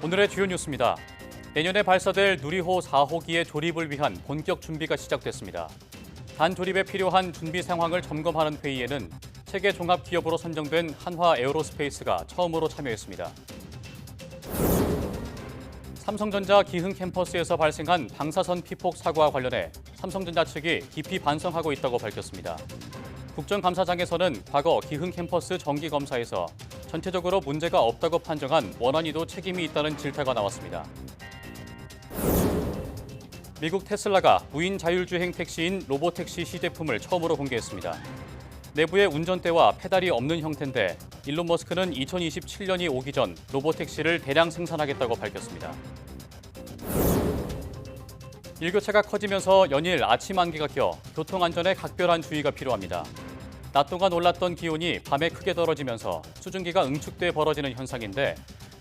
오늘의 주요 뉴스입니다. 내년에 발사될 누리호 4호기의 조립을 위한 본격 준비가 시작됐습니다. 단 조립에 필요한 준비 상황을 점검하는 회의에는 세계 종합 기업으로 선정된 한화 에어로스페이스가 처음으로 참여했습니다. 삼성전자 기흥 캠퍼스에서 발생한 방사선 피폭 사고와 관련해 삼성전자 측이 깊이 반성하고 있다고 밝혔습니다. 국정감사장에서는 과거 기흥 캠퍼스 정기 검사에서 전체적으로 문제가 없다고 판정한 원안위도 책임이 있다는 질타가 나왔습니다. 미국 테슬라가 무인 자율주행 택시인 로보택시 시제품을 처음으로 공개했습니다. 내부의 운전대와 페달이 없는 형태인데 일론 머스크는 2027년이 오기 전 로보택시를 대량 생산하겠다고 밝혔습니다. 일교차가 커지면서 연일 아침 안개가 껴 교통안전에 각별한 주의가 필요합니다. 낮 동안 올랐던 기온이 밤에 크게 떨어지면서 수증기가 응축돼 벌어지는 현상인데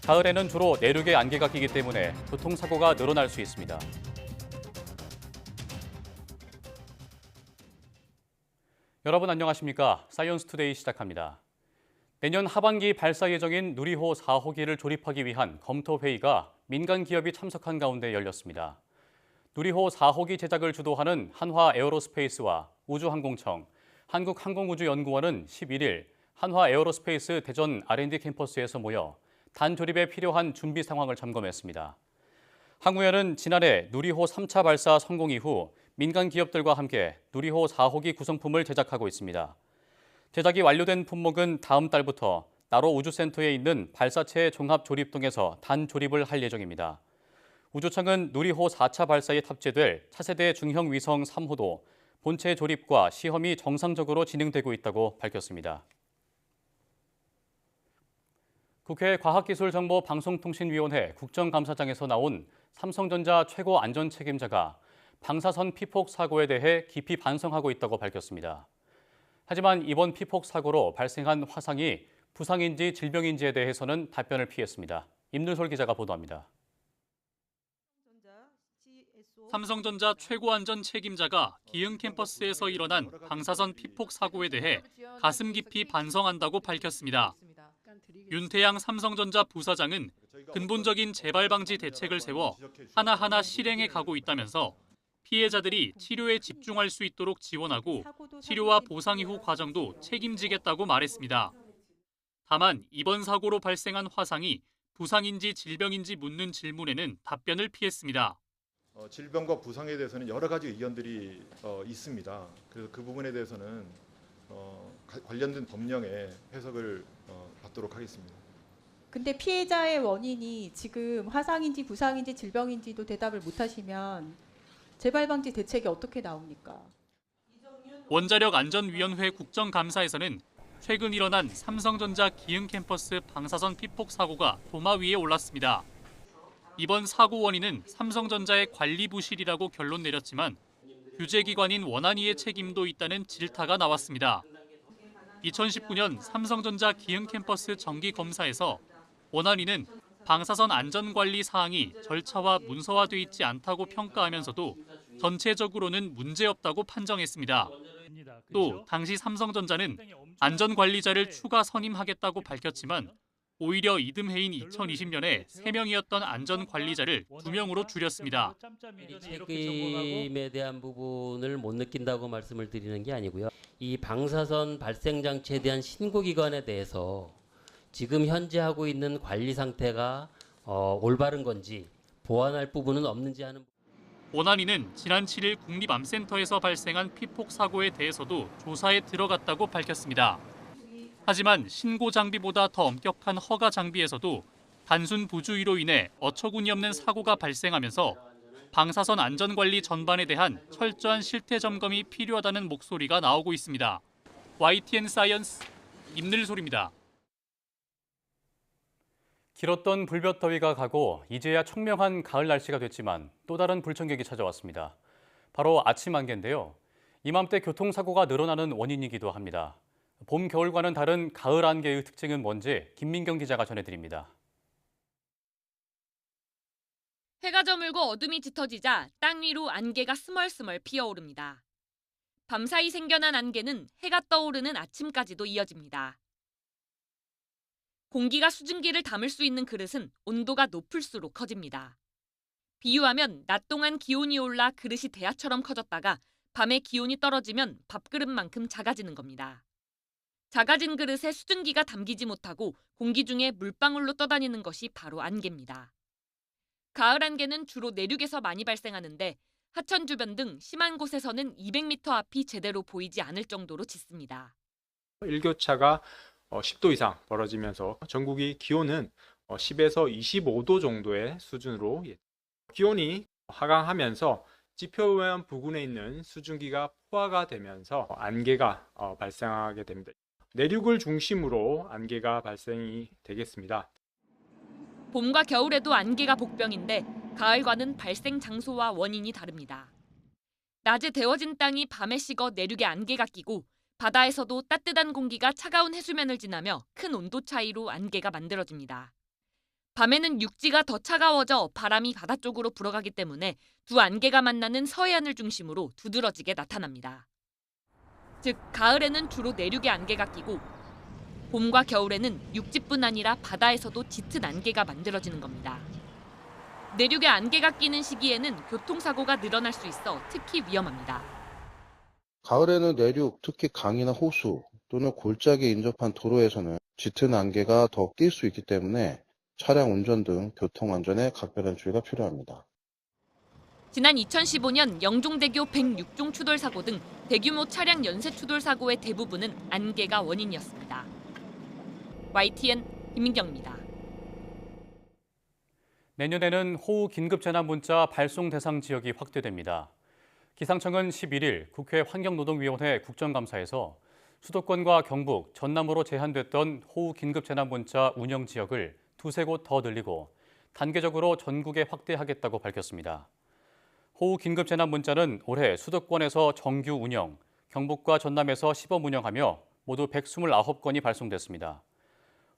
가을에는 주로 내륙에 안개가 끼기 때문에 교통사고가 늘어날 수 있습니다. 여러분 안녕하십니까? 사이언스 투데이 시작합니다. 내년 하반기 발사 예정인 누리호 4호기를 조립하기 위한 검토 회의가 민간 기업이 참석한 가운데 열렸습니다. 누리호 4호기 제작을 주도하는 한화 에어로스페이스와 우주항공청, 한국항공우주연구원은 11일 한화 에어로스페이스 대전 R&D 캠퍼스에서 모여 단 조립에 필요한 준비 상황을 점검했습니다. 항우연은 지난해 누리호 3차 발사 성공 이후 민간 기업들과 함께 누리호 4호기 구성품을 제작하고 있습니다. 제작이 완료된 품목은 다음 달부터 나로 우주센터에 있는 발사체 종합 조립동에서 단 조립을 할 예정입니다. 우주청은 누리호 4차 발사에 탑재될 차세대 중형 위성 3호도 본체 조립과 시험이 정상적으로 진행되고 있다고 밝혔습니다. 국회 과학기술정보방송통신위원회 국정감사장에서 나온 삼성전자 최고 안전 책임자가 방사선 피폭 사고에 대해 깊이 반성하고 있다고 밝혔습니다. 하지만 이번 피폭 사고로 발생한 화상이 부상인지 질병인지에 대해서는 답변을 피했습니다. 임늘솔 기자가 보도합니다. 삼성전자 최고안전 책임자가 기흥 캠퍼스에서 일어난 방사선 피폭 사고에 대해 가슴 깊이 반성한다고 밝혔습니다. 윤태양 삼성전자 부사장은 근본적인 재발 방지 대책을 세워 하나하나 실행해 가고 있다면서 피해자들이 치료에 집중할 수 있도록 지원하고 치료와 보상 이후 과정도 책임지겠다고 말했습니다. 다만 이번 사고로 발생한 화상이 부상인지 질병인지 묻는 질문에는 답변을 피했습니다. 질병과 부상에 대해서는 여러 가지 의견들이 있습니다. 그래서 그 부분에 대해서는 관련된 법령의 해석을 받도록 하겠습니다. 근데 피해자의 원인이 지금 화상인지 부상인지 질병인지도 대답을 못하시면 재발방지 대책이 어떻게 나옵니까? 원자력안전위원회 국정감사에서는 최근 일어난 삼성전자 기흥 캠퍼스 방사선 피폭 사고가 도마 위에 올랐습니다. 이번 사고 원인은 삼성전자의 관리 부실이라고 결론 내렸지만 규제기관인 원안위의 책임도 있다는 질타가 나왔습니다. 2019년 삼성전자 기흥 캠퍼스 정기 검사에서 원안위는 방사선 안전관리 사항이 절차와 문서화돼 있지 않다고 평가하면서도 전체적으로는 문제없다고 판정했습니다. 또 당시 삼성전자는 안전관리자를 추가 선임하겠다고 밝혔지만 오히려 이듬해인 2020년에 3명이었던 안전관리자를 2명으로 줄였습니다. 책임에 대한 부분을 못 느낀다고 말씀을 드리는 게 아니고요. 이 방사선 발생 장치에 대한 신고 기관에 대해서 지금 현재 하고 있는 관리 상태가 올바른 건지 보완할 부분은 없는지 하는. 원안위는 지난 7일 국립암센터에서 발생한 피폭 사고에 대해서도 조사에 들어갔다고 밝혔습니다. 하지만 신고 장비보다 더 엄격한 허가 장비에서도 단순 부주의로 인해 어처구니 없는 사고가 발생하면서 방사선 안전관리 전반에 대한 철저한 실태 점검이 필요하다는 목소리가 나오고 있습니다. YTN 사이언스 임늘솔입니다. 길었던 불볕더위가 가고 이제야 청명한 가을 날씨가 됐지만 또 다른 불청객이 찾아왔습니다. 바로 아침 안개인데요. 이맘때 교통사고가 늘어나는 원인이기도 합니다. 봄, 겨울과는 다른 가을 안개의 특징은 뭔지 김민경 기자가 전해드립니다. 해가 저물고 어둠이 짙어지자 땅 위로 안개가 스멀스멀 피어오릅니다. 밤사이 생겨난 안개는 해가 떠오르는 아침까지도 이어집니다. 공기가 수증기를 담을 수 있는 그릇은 온도가 높을수록 커집니다. 비유하면 낮 동안 기온이 올라 그릇이 대야처럼 커졌다가 밤에 기온이 떨어지면 밥그릇만큼 작아지는 겁니다. 작아진 그릇에 수증기가 담기지 못하고 공기 중에 물방울로 떠다니는 것이 바로 안개입니다. 가을 안개는 주로 내륙에서 많이 발생하는데 하천 주변 등 심한 곳에서는 200m 앞이 제대로 보이지 않을 정도로 짙습니다. 일교차가 10도 이상 벌어지면서 전국이 기온은 10에서 25도 정도의 수준으로 기온이 하강하면서 지표면 부근에 있는 수증기가 포화가 되면서 안개가 발생하게 됩니다. 내륙을 중심으로 안개가 발생이 되겠습니다. 봄과 겨울에도 안개가 복병인데 가을과는 발생 장소와 원인이 다릅니다. 낮에 데워진 땅이 밤에 식어 내륙에 안개가 끼고 바다에서도 따뜻한 공기가 차가운 해수면을 지나며 큰 온도 차이로 안개가 만들어집니다. 밤에는 육지가 더 차가워져 바람이 바다 쪽으로 불어가기 때문에 두 안개가 만나는 서해안을 중심으로 두드러지게 나타납니다. 즉, 가을에는 주로 내륙에 안개가 끼고 봄과 겨울에는 육지뿐 아니라 바다에서도 짙은 안개가 만들어지는 겁니다. 내륙에 안개가 끼는 시기에는 교통사고가 늘어날 수 있어 특히 위험합니다. 가을에는 내륙, 특히 강이나 호수 또는 골짜기에 인접한 도로에서는 짙은 안개가 더 낄 수 있기 때문에 차량 운전 등 교통안전에 각별한 주의가 필요합니다. 지난 2015년 영종대교 106종 추돌 사고 등 대규모 차량 연쇄 추돌 사고의 대부분은 안개가 원인이었습니다. YTN 김민경입니다. 내년에는 호우 긴급재난문자 발송 대상 지역이 확대됩니다. 기상청은 11일 국회 환경노동위원회 국정감사에서 수도권과 경북, 전남으로 제한됐던 호우 긴급재난문자 운영 지역을 두세 곳 더 늘리고 단계적으로 전국에 확대하겠다고 밝혔습니다. 호우 긴급재난문자는 올해 수도권에서 정규 운영, 경북과 전남에서 시범 운영하며 모두 129건이 발송됐습니다.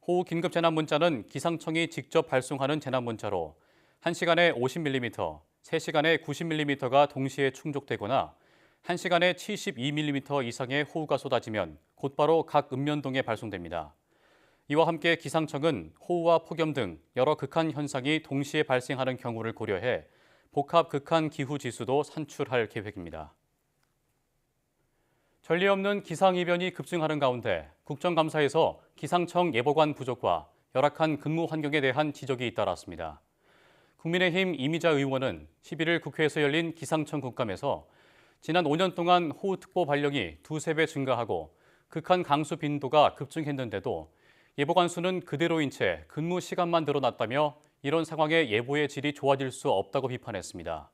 호우 긴급재난문자는 기상청이 직접 발송하는 재난문자로 1시간에 50mm, 3시간에 90mm가 동시에 충족되거나 1시간에 72mm 이상의 호우가 쏟아지면 곧바로 각 읍면동에 발송됩니다. 이와 함께 기상청은 호우와 폭염 등 여러 극한 현상이 동시에 발생하는 경우를 고려해 복합 극한 기후 지수도 산출할 계획입니다. 전례 없는 기상이변이 급증하는 가운데 국정감사에서 기상청 예보관 부족과 열악한 근무 환경에 대한 지적이 잇따랐습니다. 국민의힘 이미자 의원은 11일 국회에서 열린 기상청 국감에서 지난 5년 동안 호우특보 발령이 두세 배 증가하고 극한 강수 빈도가 급증했는데도 예보관 수는 그대로인 채 근무 시간만 늘어났다며 이런 상황에 예보의 질이 좋아질 수 없다고 비판했습니다.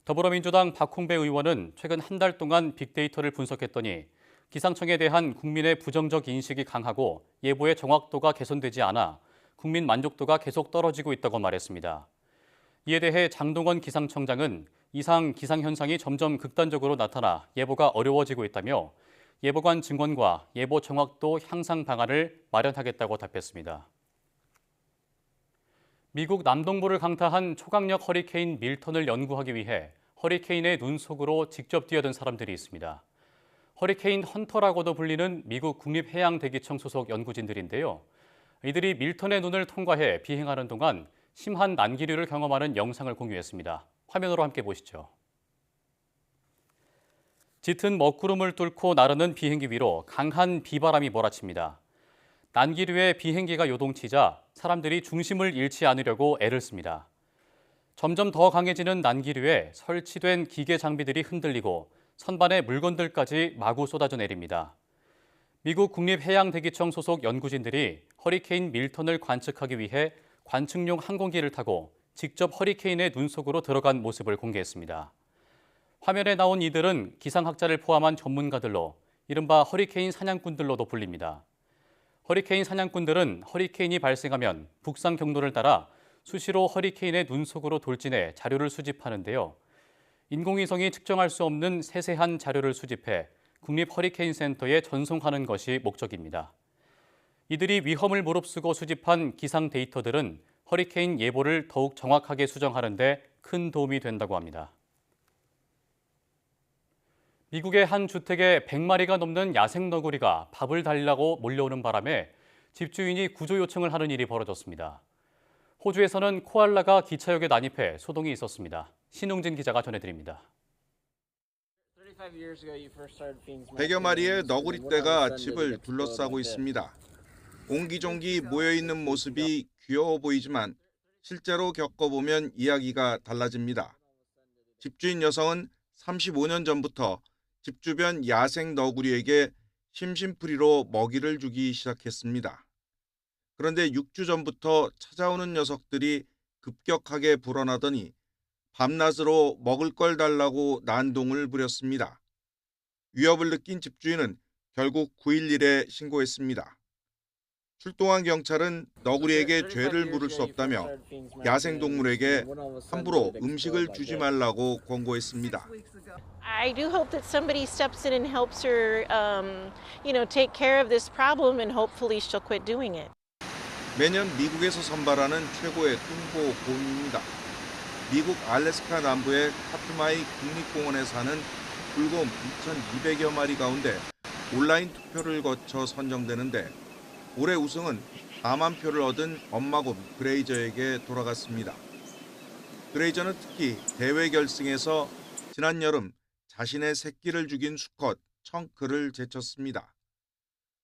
더불어민주당 박홍배 의원은 최근 한 달 동안 빅데이터를 분석했더니 기상청에 대한 국민의 부정적 인식이 강하고 예보의 정확도가 개선되지 않아 국민 만족도가 계속 떨어지고 있다고 말했습니다. 이에 대해 장동원 기상청장은 이상 기상현상이 점점 극단적으로 나타나 예보가 어려워지고 있다며 예보관 증원과 예보 정확도 향상 방안을 마련하겠다고 답했습니다. 미국 남동부를 강타한 초강력 허리케인 밀턴을 연구하기 위해 허리케인의 눈 속으로 직접 뛰어든 사람들이 있습니다. 허리케인 헌터라고도 불리는 미국 국립해양대기청 소속 연구진들인데요. 이들이 밀턴의 눈을 통과해 비행하는 동안 심한 난기류를 경험하는 영상을 공유했습니다. 화면으로 함께 보시죠. 짙은 먹구름을 뚫고 나르는 비행기 위로 강한 비바람이 몰아칩니다. 난기류에 비행기가 요동치자 사람들이 중심을 잃지 않으려고 애를 씁니다. 점점 더 강해지는 난기류에 설치된 기계 장비들이 흔들리고 선반의 물건들까지 마구 쏟아져 내립니다. 미국 국립해양대기청 소속 연구진들이 허리케인 밀턴을 관측하기 위해 관측용 항공기를 타고 직접 허리케인의 눈 속으로 들어간 모습을 공개했습니다. 화면에 나온 이들은 기상학자를 포함한 전문가들로 이른바 허리케인 사냥꾼들로도 불립니다. 허리케인 사냥꾼들은 허리케인이 발생하면 북상 경로를 따라 수시로 허리케인의 눈 속으로 돌진해 자료를 수집하는데요. 인공위성이 측정할 수 없는 세세한 자료를 수집해 국립허리케인센터에 전송하는 것이 목적입니다. 이들이 위험을 무릅쓰고 수집한 기상 데이터들은 허리케인 예보를 더욱 정확하게 수정하는 데 큰 도움이 된다고 합니다. 미국의 한 주택에 100마리가 넘는 야생 너구리가 밥을 달라고 몰려오는 바람에 집주인이 구조 요청을 하는 일이 벌어졌습니다. 호주에서는 코알라가 기차역에 난입해 소동이 있었습니다. 신웅진 기자가 전해드립니다. 100여 마리의 너구리떼가 집을 둘러싸고 있습니다. 옹기종기 모여있는 모습이 귀여워 보이지만 실제로 겪어보면 이야기가 달라집니다. 집주인 여성은 35년 전부터 집 주변 야생 너구리에게 심심풀이로 먹이를 주기 시작했습니다. 그런데 6주 전부터 찾아오는 녀석들이 급격하게 불어나더니 밤낮으로 먹을 걸 달라고 난동을 부렸습니다. 위협을 느낀 집주인은 결국 911에 신고했습니다. 출동한 경찰은 너구리에게 죄를 물을 수 없다며 야생동물에게 함부로 음식을 주지 말라고 권고했습니다. I do hope that somebody steps in and helps her, take care of this problem, and hopefully she'll quit doing it. 매년 미국에서 선발하는 최고의 뚱보 곰입니다. 미국 알래스카 남부의 카트마이 국립공원에 사는 불곰 2,200여 마리 가운데 온라인 투표를 거쳐 선정되는데 올해 우승은 4만 표를 얻은 엄마곰 그레이저에게 돌아갔습니다. 그레이저는 특히 대회 결승에서 지난 여름 자신의 새끼를 죽인 수컷 청크를 제쳤습니다.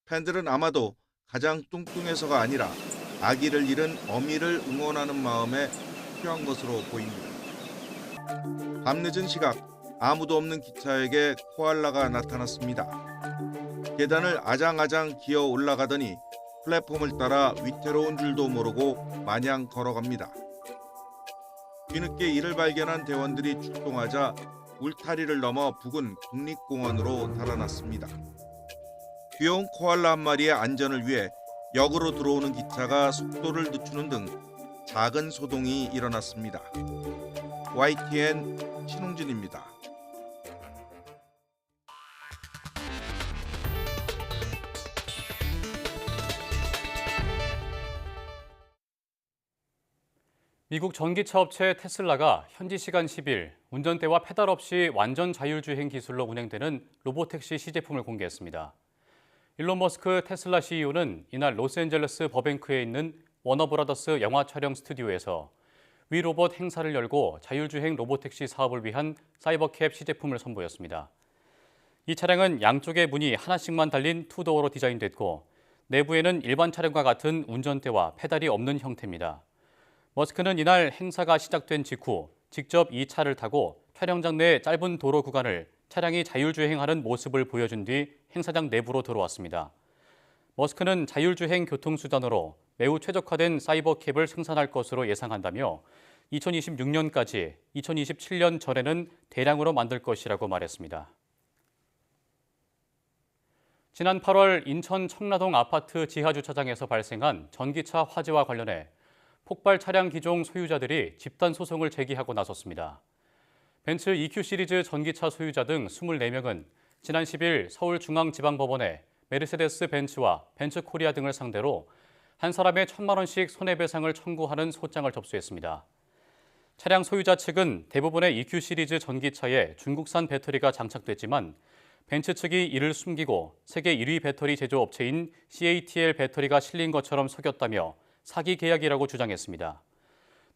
팬들은 아마도 가장 뚱뚱해서가 아니라 아기를 잃은 어미를 응원하는 마음에 투표한 것으로 보입니다. 밤늦은 시각 아무도 없는 기차역에 코알라가 나타났습니다. 계단을 아장아장 기어 올라가더니 플랫폼을 따라 위태로운 줄도 모르고 마냥 걸어갑니다. 뒤늦게 이를 발견한 대원들이 출동하자 울타리를 넘어 부근 국립공원으로 달아났습니다. 귀여운 코알라 한 마리의 안전을 위해 역으로 들어오는 기차가 속도를 늦추는 등 작은 소동이 일어났습니다. YTN 신웅진입니다. 미국 전기차 업체 테슬라가 현지 시간 10일 운전대와 페달 없이 완전 자율주행 기술로 운행되는 로보택시 시제품을 공개했습니다. 일론 머스크 테슬라 CEO는 이날 로스앤젤레스 버뱅크에 있는 워너브라더스 영화 촬영 스튜디오에서 위 로봇 행사를 열고 자율주행 로보택시 사업을 위한 사이버캡 시제품을 선보였습니다. 이 차량은 양쪽의 문이 하나씩만 달린 투도어로 디자인됐고 내부에는 일반 차량과 같은 운전대와 페달이 없는 형태입니다. 머스크는 이날 행사가 시작된 직후 직접 이 차를 타고 촬영장 내 짧은 도로 구간을 차량이 자율주행하는 모습을 보여준 뒤 행사장 내부로 들어왔습니다. 머스크는 자율주행 교통수단으로 매우 최적화된 사이버캡을 생산할 것으로 예상한다며 2026년까지 2027년 전에는 대량으로 만들 것이라고 말했습니다. 지난 8월 인천 청라동 아파트 지하주차장에서 발생한 전기차 화재와 관련해 폭발 차량 기종 소유자들이 집단 소송을 제기하고 나섰습니다. 벤츠 EQ 시리즈 전기차 소유자 등 24명은 지난 10일 서울중앙지방법원에 메르세데스 벤츠와 벤츠 코리아 등을 상대로 한 사람의 1,000만 원씩 손해배상을 청구하는 소장을 접수했습니다. 차량 소유자 측은 대부분의 EQ 시리즈 전기차에 중국산 배터리가 장착됐지만 벤츠 측이 이를 숨기고 세계 1위 배터리 제조업체인 CATL 배터리가 실린 것처럼 속였다며 사기 계약이라고 주장했습니다.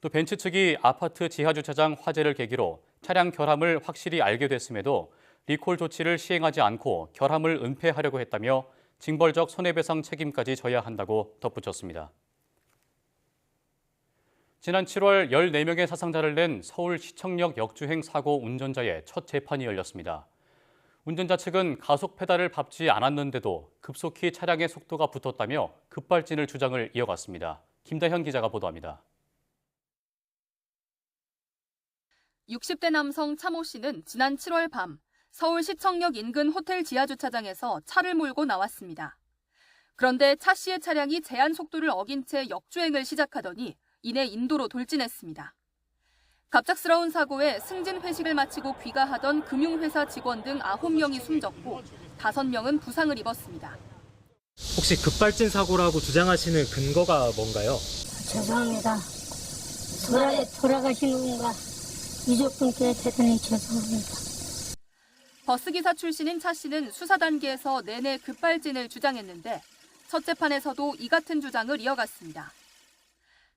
또 벤츠 측이 아파트 지하주차장 화재를 계기로 차량 결함을 확실히 알게 됐음에도 리콜 조치를 시행하지 않고 결함을 은폐하려고 했다며 징벌적 손해배상 책임까지 져야 한다고 덧붙였습니다. 지난 7월 14명의 사상자를 낸 서울시청역 역주행 사고 운전자의 첫 재판이 열렸습니다. 운전자 측은 가속 페달을 밟지 않았는데도 급속히 차량의 속도가 붙었다며 급발진을 주장을 이어갔습니다. 김다현 기자가 보도합니다. 60대 남성 차모 씨는 지난 7월 밤 서울시청역 인근 호텔 지하주차장에서 차를 몰고 나왔습니다. 그런데 차 씨의 차량이 제한 속도를 어긴 채 역주행을 시작하더니 이내 인도로 돌진했습니다. 갑작스러운 사고에 승진 회식을 마치고 귀가하던 금융회사 직원 등 9명이 숨졌고 5명은 부상을 입었습니다. 혹시 급발진 사고라고 주장하시는 근거가 뭔가요? 죄송합니다. 돌아가시는 분과 유족분께 대단히 죄송합니다. 버스기사 출신인 차 씨는 수사 단계에서 내내 급발진을 주장했는데 첫 재판에서도 이 같은 주장을 이어갔습니다.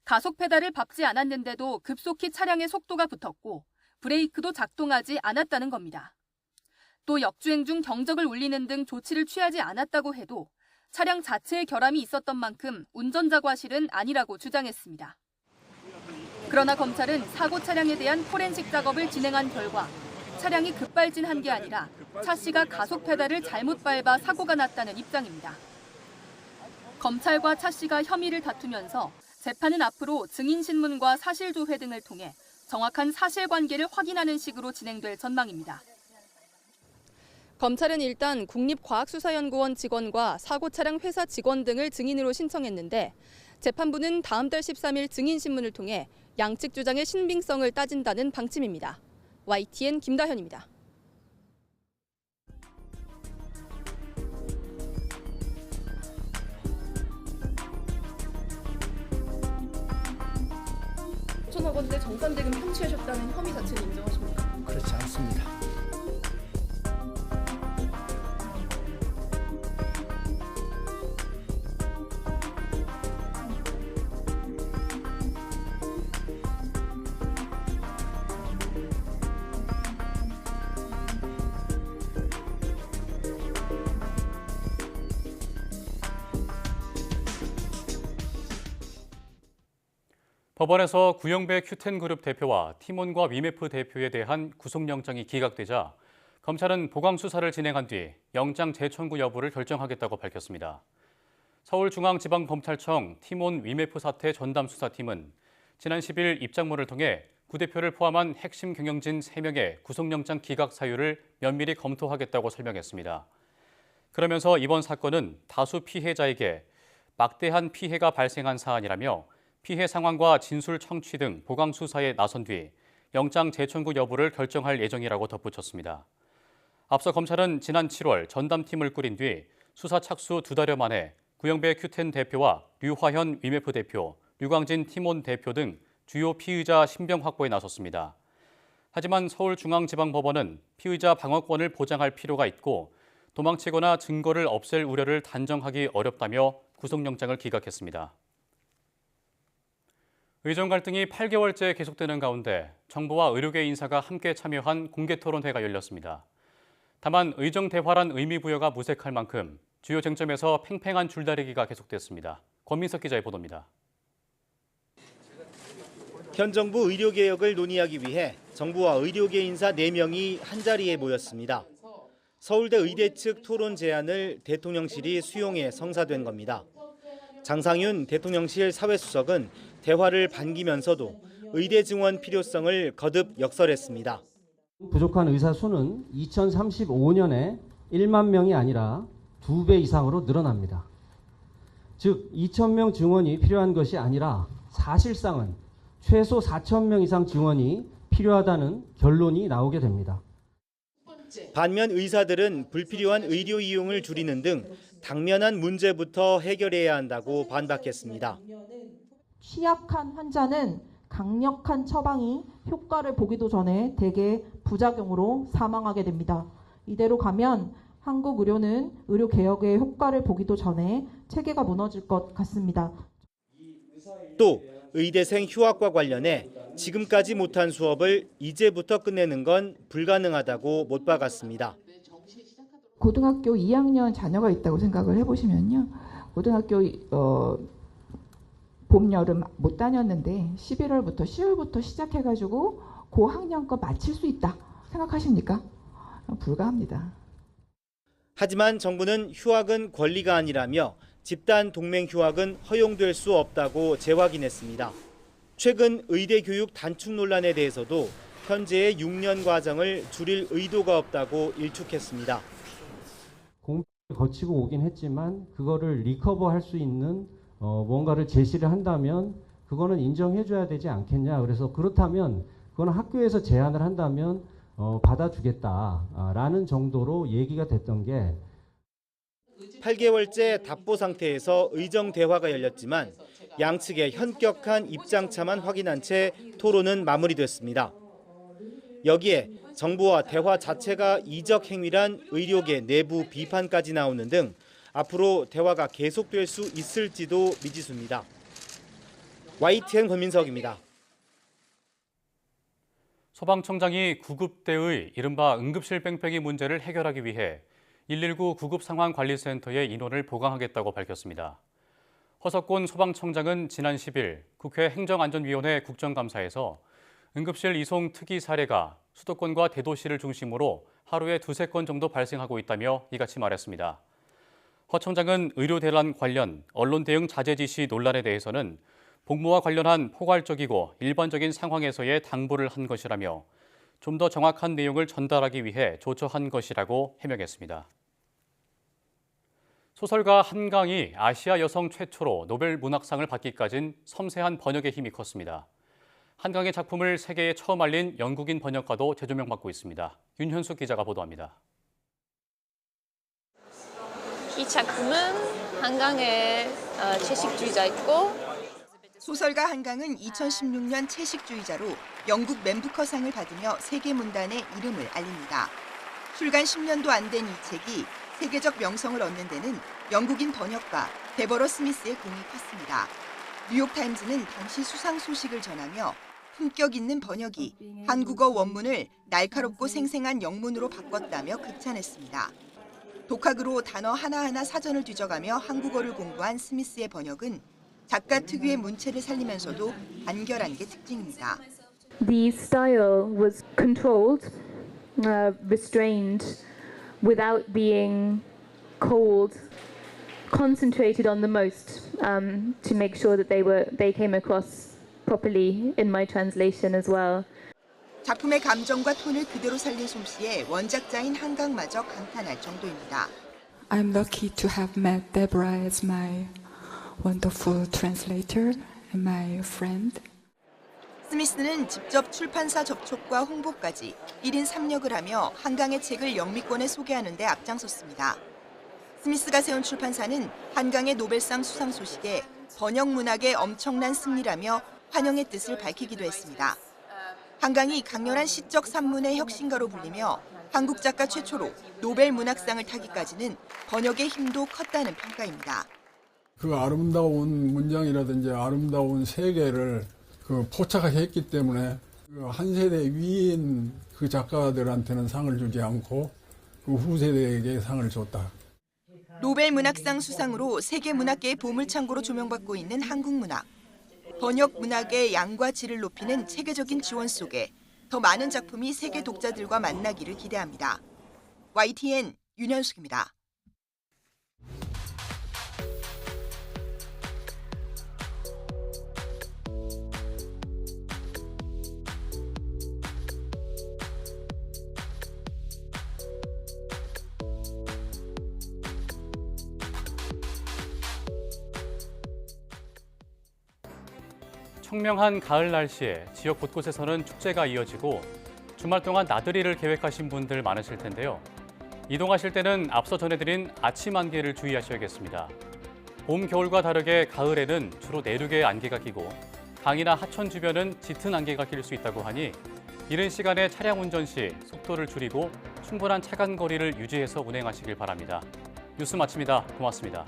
가속 페달을 밟지 않았는데도 급속히 차량의 속도가 붙었고 브레이크도 작동하지 않았다는 겁니다. 또 역주행 중 경적을 울리는 등 조치를 취하지 않았다고 해도 차량 자체에 결함이 있었던 만큼 운전자 과실은 아니라고 주장했습니다. 그러나 검찰은 사고 차량에 대한 포렌식 작업을 진행한 결과 차량이 급발진한 게 아니라 차씨가 가속 페달을 잘못 밟아 사고가 났다는 입장입니다. 검찰과 차씨가 혐의를 다투면서 재판은 앞으로 증인신문과 사실조회 등을 통해 정확한 사실관계를 확인하는 식으로 진행될 전망입니다. 검찰은 일단 국립과학수사연구원 직원과 사고 차량 회사 직원 등을 증인으로 신청했는데 재판부는 다음 달 13일 증인신문을 통해 양측 주장의 신빙성을 따진다는 방침입니다. YTN 김다현입니다. 천억 원대 정산대금 편취하셨다는 혐의 자체는 인정하십니까? 그렇지 않습니다. 법원에서 구영배 큐텐그룹 대표와 티몬과 위메프 대표에 대한 구속영장이 기각되자 검찰은 보강 수사를 진행한 뒤 영장 재청구 여부를 결정하겠다고 밝혔습니다. 서울중앙지방검찰청 티몬 위메프 사태 전담수사팀은 지난 10일 입장문을 통해 구 대표를 포함한 핵심 경영진 3명의 구속영장 기각 사유를 면밀히 검토하겠다고 설명했습니다. 그러면서 이번 사건은 다수 피해자에게 막대한 피해가 발생한 사안이라며 피해 상황과 진술 청취 등 보강 수사에 나선 뒤 영장 재청구 여부를 결정할 예정이라고 덧붙였습니다. 앞서 검찰은 지난 7월 전담팀을 꾸린 뒤 수사 착수 2달여 만에 구영배 큐텐 대표와 류화현 위메프 대표, 류광진 티몬 대표 등 주요 피의자 신병 확보에 나섰습니다. 하지만 서울중앙지방법원은 피의자 방어권을 보장할 필요가 있고 도망치거나 증거를 없앨 우려를 단정하기 어렵다며 구속영장을 기각했습니다. 의정 갈등이 8개월째 계속되는 가운데 정부와 의료계 인사가 함께 참여한 공개토론회가 열렸습니다. 다만 의정 대화란 의미 부여가 무색할 만큼 주요 쟁점에서 팽팽한 줄다리기가 계속됐습니다. 권민석 기자의 보도입니다. 현 정부 의료개혁을 논의하기 위해 정부와 의료계 인사 4명이 한자리에 모였습니다. 서울대 의대 측 토론 제안을 대통령실이 수용해 성사된 겁니다. 장상윤 대통령실 사회수석은 대화를 반기면서도 의대 증원 필요성을 거듭 역설했습니다. 부족한 의사 수는 2035년에 1만 명이 아니라 2배 이상으로 늘어납니다. 즉 2,000명 증원이 필요한 것이 아니라 사실상은 최소 4,000명 이상 증원이 필요하다는 결론이 나오게 됩니다. 반면 의사들은 불필요한 의료 이용을 줄이는 등 당면한 문제부터 해결해야 한다고 반박했습니다. 취약한 환자는 강력한 처방이 효과를 보기도 전에 대개 부작용으로 사망하게 됩니다. 이대로 가면 한국 의료는 의료 개혁의 효과를 보기도 전에 체계가 무너질 것 같습니다. 또 의대생 휴학과 관련해 지금까지 못한 수업을 이제부터 끝내는 건 불가능하다고 못 박았습니다. 고등학교 2학년 자녀가 있다고 생각을 해보시면요. 고등학교 봄, 여름 못 다녔는데 11월부터 10월부터 시작해가지고 고학년 거 마칠 수 있다 생각하십니까? 불가합니다. 하지만 정부는 휴학은 권리가 아니라며 집단 동맹 휴학은 허용될 수 없다고 재확인했습니다. 최근 의대 교육 단축 논란에 대해서도 현재의 6년 과정을 줄일 의도가 없다고 일축했습니다. 공표를 거치고 오긴 했지만 그거를 리커버할 수 있는 뭔가를 제시를 한다면 그거는 인정해줘야 되지 않겠냐. 그래서 그렇다면 그거는 학교에서 제안을 한다면 받아주겠다라는 정도로 얘기가 됐던 게 8개월째 답보 상태에서 의정 대화가 열렸지만 양측의 현격한 입장차만 확인한 채 토론은 마무리됐습니다. 여기에 정부와 대화 자체가 이적 행위란 의료계 내부 비판까지 나오는 등 앞으로 대화가 계속될 수 있을지도 미지수입니다. YTN 권민석입니다. 소방청장이 구급대의 이른바 응급실 뺑뺑이 문제를 해결하기 위해 119 구급상황관리센터에 인원을 보강하겠다고 밝혔습니다. 허석곤 소방청장은 지난 10일 국회 행정안전위원회 국정감사에서 응급실 이송 특이 사례가 수도권과 대도시를 중심으로 하루에 2-3건 정도 발생하고 있다며 이같이 말했습니다. 허 청장은 의료대란 관련 언론 대응 자제 지시 논란에 대해서는 복무와 관련한 포괄적이고 일반적인 상황에서의 당부를 한 것이라며 좀 더 정확한 내용을 전달하기 위해 조처한 것이라고 해명했습니다. 소설가 한강이 아시아 여성 최초로 노벨 문학상을 받기까진 섬세한 번역의 힘이 컸습니다. 한강의 작품을 세계에 처음 알린 영국인 번역가도 재조명받고 있습니다. 윤현숙 기자가 보도합니다. 이 작품은 한강의 채식주의자였고 소설가 한강은 2016년 채식주의자로 영국 맨부커상을 받으며 세계 문단에 이름을 알립니다. 출간 10년도 안 된 이 책이 세계적 명성을 얻는 데는 영국인 번역가 데버러 스미스의 공이 컸습니다. 뉴욕타임즈는 당시 수상 소식을 전하며 품격 있는 번역이 한국어 원문을 날카롭고 생생한 영문으로 바꿨다며 극찬했습니다. 독학으로 단어 하나하나 사전을 뒤져가며 한국어를 공부한 스미스의 번역은 작가 특유의 문체를 살리면서도 간결한 게 특징입니다. The style was controlled, restrained, without being cold, concentrated on the most to make sure that they came across properly in my translation as well. 작품의 감정과 톤을 그대로 살린 솜씨에 원작자인 한강마저 감탄할 정도입니다. I'm lucky to have met Deborah as my wonderful translator and my friend. 스미스는 직접 출판사 접촉과 홍보까지 1인 3역을 하며 한강의 책을 영미권에 소개하는 데 앞장섰습니다. 스미스가 세운 출판사는 한강의 노벨상 수상 소식에 번역 문학의 엄청난 승리라며 환영의 뜻을 밝히기도 했습니다. 한강이 강렬한 시적 산문의 혁신가로 불리며 한국 작가 최초로 노벨 문학상을 타기까지는 번역의 힘도 컸다는 평가입니다. 그 아름다운 문장이라든지 아름다운 세계를 포착했기 때문에 한 세대 위인 그 작가들한테는 상을 주지 않고 그 후세대에게 상을 줬다. 노벨 문학상 수상으로 세계 문학계의 보물창고로 조명받고 있는 한국 문학. 번역 문학의 양과 질을 높이는 체계적인 지원 속에 더 많은 작품이 세계 독자들과 만나기를 기대합니다. YTN 윤현숙입니다. 청명한 가을 날씨에 지역 곳곳에서는 축제가 이어지고 주말 동안 나들이를 계획하신 분들 많으실 텐데요. 이동하실 때는 앞서 전해드린 아침 안개를 주의하셔야겠습니다. 봄, 겨울과 다르게 가을에는 주로 내륙에 안개가 끼고 강이나 하천 주변은 짙은 안개가 낄 수 있다고 하니 이른 시간에 차량 운전 시 속도를 줄이고 충분한 차간 거리를 유지해서 운행하시길 바랍니다. 뉴스 마칩니다. 고맙습니다.